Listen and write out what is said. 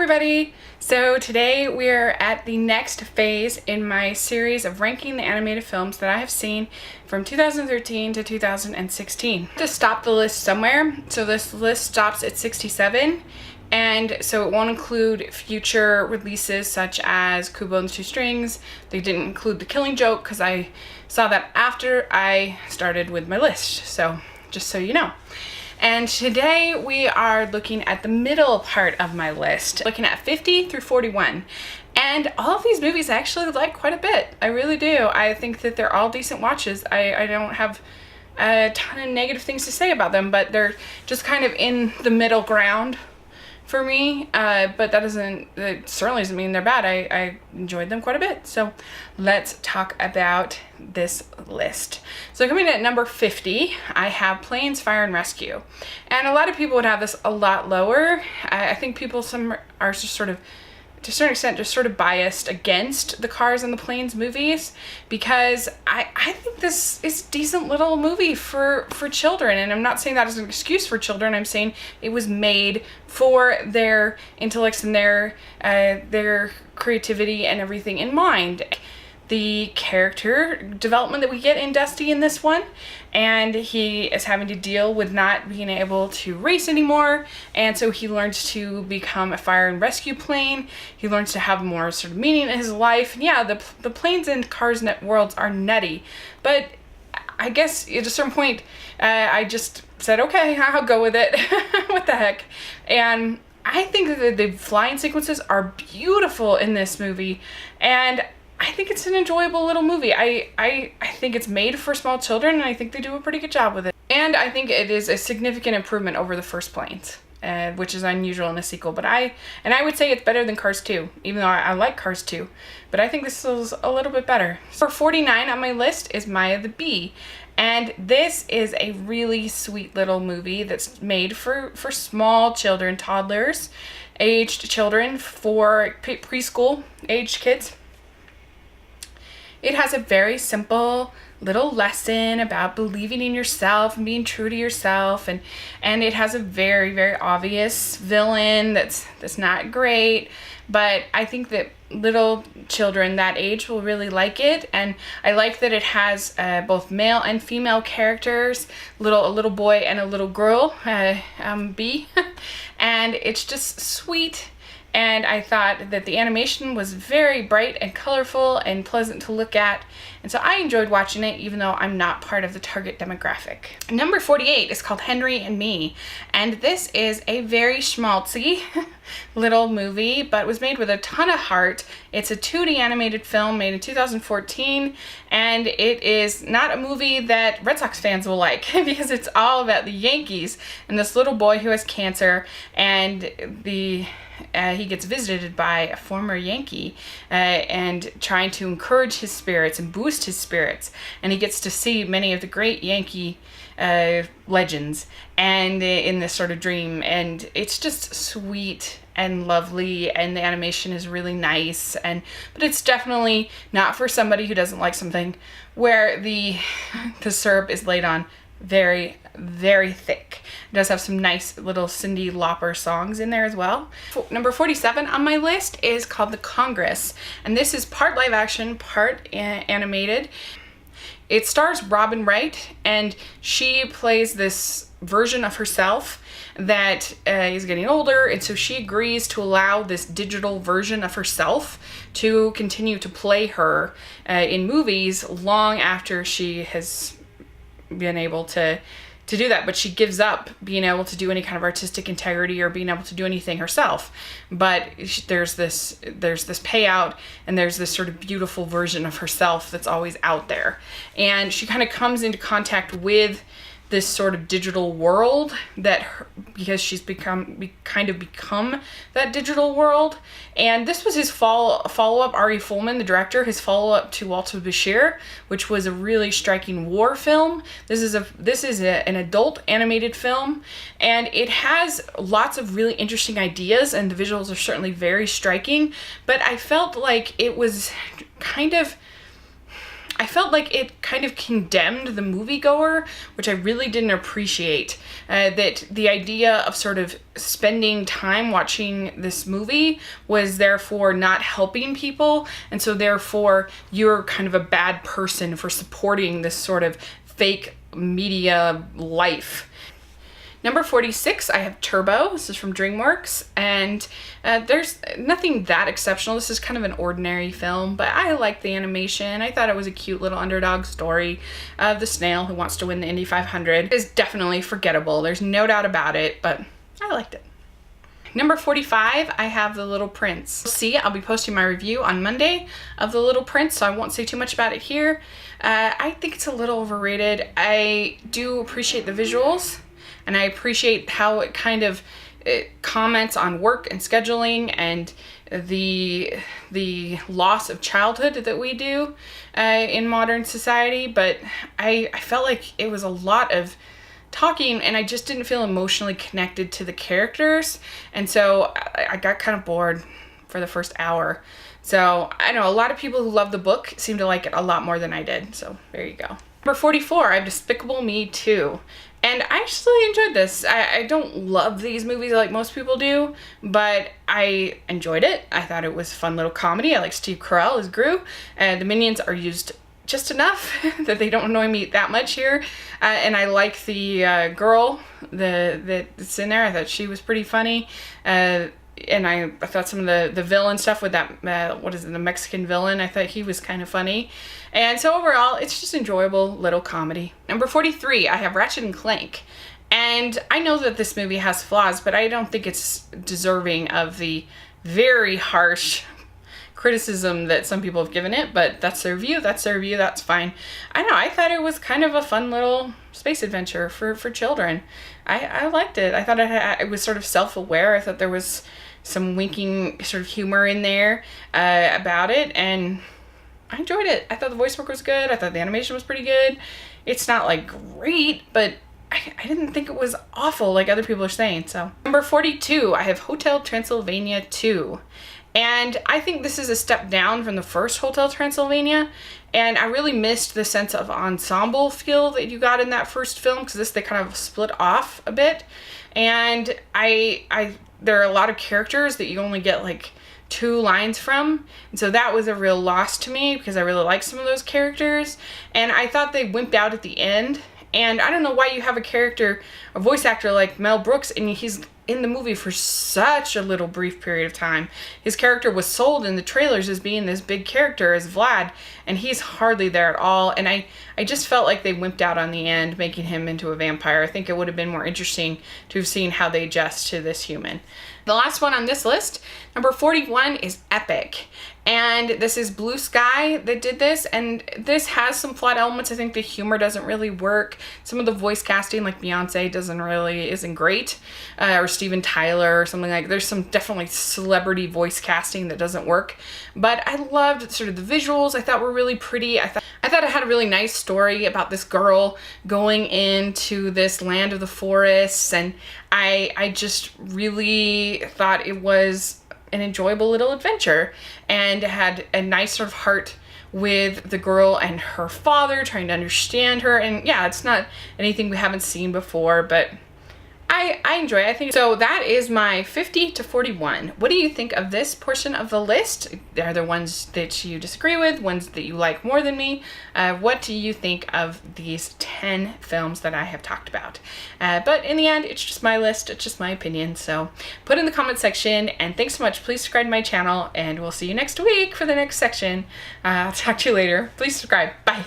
everybody! So today we're at the next phase in my series of ranking the animated films that I have seen from 2013 to 2016. To stop the list somewhere, so this list stops at 67, and so it won't include future releases such as Kubo and the Two Strings. They didn't include The Killing Joke because I saw that after I started with my list, so just so you know. And today we are looking at the middle part of my list, looking at 50 through 41. And all of these movies I actually like quite a bit. I really do. I think that they're all decent watches. I don't have a ton of negative things to say about them, but they're just kind of in the middle ground for me, but that certainly doesn't mean they're bad. I enjoyed them quite a bit. So let's talk about this list. So coming in at number 50, I have Planes, Fire and Rescue. And a lot of people would have this a lot lower. I think some are just sort of, to a certain extent, just sort of biased against the Cars and the Planes movies, because I think this is a decent little movie for children. And I'm not saying that as an excuse for children. I'm saying it was made for their intellects and their creativity and everything in mind. The character development that we get in Dusty in this one, and he is having to deal with not being able to race anymore, and so he learns to become a fire and rescue plane. He learns to have more sort of meaning in his life. And yeah, the Planes and Cars net worlds are nutty, but I guess at a certain point I just said, okay, I'll go with it. What the heck. And I think that the flying sequences are beautiful in this movie, and I think it's an enjoyable little movie. I think it's made for small children, and I think they do a pretty good job with it. And I think it is a significant improvement over the first Planes, which is unusual in a sequel. But I would say it's better than Cars 2, even though I like Cars 2. But I think this is a little bit better. For 49 on my list is Maya the Bee. And this is a really sweet little movie that's made for small children, toddlers, aged children, for preschool aged kids. It has a very simple little lesson about believing in yourself and being true to yourself, and it has a very, very obvious villain that's not great, but I think that little children that age will really like it. And I like that it has both male and female characters, a little boy and a little girl, bee, and it's just sweet. And I thought that the animation was very bright and colorful and pleasant to look at. And so I enjoyed watching it, even though I'm not part of the target demographic. Number 48 is called Henry and Me. And this is a very schmaltzy little movie, but was made with a ton of heart. It's a 2D animated film made in 2014. And it is not a movie that Red Sox fans will like, because it's all about the Yankees and this little boy who has cancer, and he gets visited by a former Yankee and trying to encourage his spirits and boost his spirits. And he gets to see many of the great Yankee legends and in this sort of dream. And it's just sweet and lovely, and the animation is really nice. But it's definitely not for somebody who doesn't like something where the syrup is laid on very, very thick. It does have some nice little Cyndi Lauper songs in there as well. Number 47 on my list is called The Congress, and this is part live action, part animated. It stars Robin Wright, and she plays this version of herself that is getting older, and so she agrees to allow this digital version of herself to continue to play her in movies long after she has been able to do that. But she gives up being able to do any kind of artistic integrity or being able to do anything herself. But there's this payout, and there's this sort of beautiful version of herself that's always out there. And she kind of comes into contact with this sort of digital world because she's become that digital world. And this was his follow-up, Ari Folman, the director, his follow-up to Walter Bashir, which was a really striking war film. This is an adult animated film, and it has lots of really interesting ideas, and the visuals are certainly very striking, but I felt like it was kind of, I felt like it kind of condemned the moviegoer, which I really didn't appreciate. That the idea of sort of spending time watching this movie was therefore not helping people, and so therefore you're kind of a bad person for supporting this sort of fake media life. Number 46, I have Turbo. This is from DreamWorks, and there's nothing that exceptional. This is kind of an ordinary film, but I liked the animation. I thought it was a cute little underdog story of the snail who wants to win the Indy 500. It is definitely forgettable. There's no doubt about it, but I liked it. Number 45, I have The Little Prince. See, I'll be posting my review on Monday of The Little Prince, so I won't say too much about it here. I think it's a little overrated. I do appreciate the visuals, and I appreciate how it comments on work and scheduling and the loss of childhood that we do in modern society. But I felt like it was a lot of talking, and I just didn't feel emotionally connected to the characters. And so I got kind of bored for the first hour. So I know a lot of people who love the book seem to like it a lot more than I did. So there you go. Number 44, I have Despicable Me 2. And I actually enjoyed this. I don't love these movies like most people do, but I enjoyed it. I thought it was a fun little comedy. I like Steve Carell as Gru, and the Minions are used just enough that they don't annoy me that much here. And I like the girl that's in there. I thought she was pretty funny. And I thought some of the villain stuff with that, what is it, the Mexican villain, I thought he was kind of funny. And so overall, it's just enjoyable little comedy. Number 43, I have Ratchet & Clank. And I know that this movie has flaws, but I don't think it's deserving of the very harsh criticism that some people have given it, but that's their view, that's fine. I know, I thought it was kind of a fun little space adventure for children. I liked it. I thought it was sort of self-aware. I thought there was some winking sort of humor in there about it, and I enjoyed it. I thought the voice work was good. I thought the animation was pretty good. It's not like great, but I didn't think it was awful like other people are saying. So number 42, I have Hotel Transylvania 2. And I think this is a step down from the first Hotel Transylvania, and I really missed the sense of ensemble feel that you got in that first film, because they kind of split off a bit. And there are a lot of characters that you only get like 2 lines from, and so that was a real loss to me because I really like some of those characters, and I thought they wimped out at the end. And I don't know why you have a voice actor like Mel Brooks, and he's in the movie for such a little brief period of time. His character was sold in the trailers as being this big character as Vlad, and he's hardly there at all. And I just felt like they wimped out on the end, making him into a vampire. I think it would have been more interesting to have seen how they adjust to this human. The last one on this list, number 41, is Epic. And this is Blue Sky that did this, and this has some flawed elements. I think the humor doesn't really work. Some of the voice casting, like Beyonce, isn't great, or Steven Tyler or something like. There's some definitely celebrity voice casting that doesn't work. But I loved sort of the visuals. I thought were really pretty. I thought it had a really nice story about this girl going into this land of the forests, and I just really thought it was an enjoyable little adventure, and had a nice sort of heart with the girl and her father trying to understand her. And yeah, it's not anything we haven't seen before, but I enjoy it. I think so. That is my 50 to 41. What do you think of this portion of the list? Are there ones that you disagree with, ones that you like more than me? What do you think of these 10 films that I have talked about? But in the end, it's just my list. It's just my opinion. So put in the comment section, and thanks so much. Please subscribe to my channel, and we'll see you next week for the next section. I'll talk to you later. Please subscribe. Bye.